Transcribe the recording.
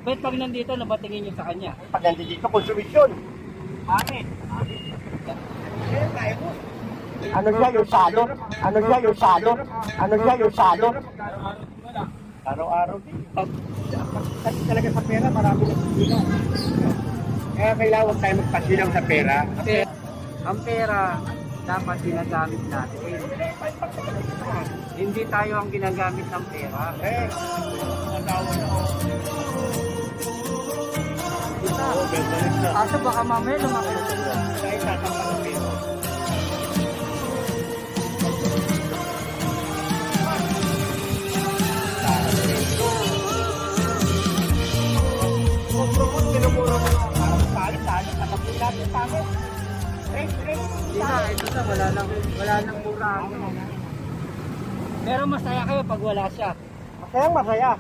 Ba't pag nandito, nabatingin nyo sa kanya? Pag nandito, konsumisyon. Amin. Ano siya yung salon? Ano siya yung salon? Ano siya yung salon? Araw-araw din. Kasi talaga sa pera, marami na sila. Kaya kailangan huwag tayo magpasilaw sa pera. Ang pera, dapat ginagamit natin. Hindi tayo ang ginagamit ng pera. Kaso baka mamaya lumaki. Dahil tatampan ng pera. Tinumuro mo na parang talo, tatapin natin sa amin. Ito na, wala nang mura. Pero masaya kayo pag wala siya. Masayang masaya.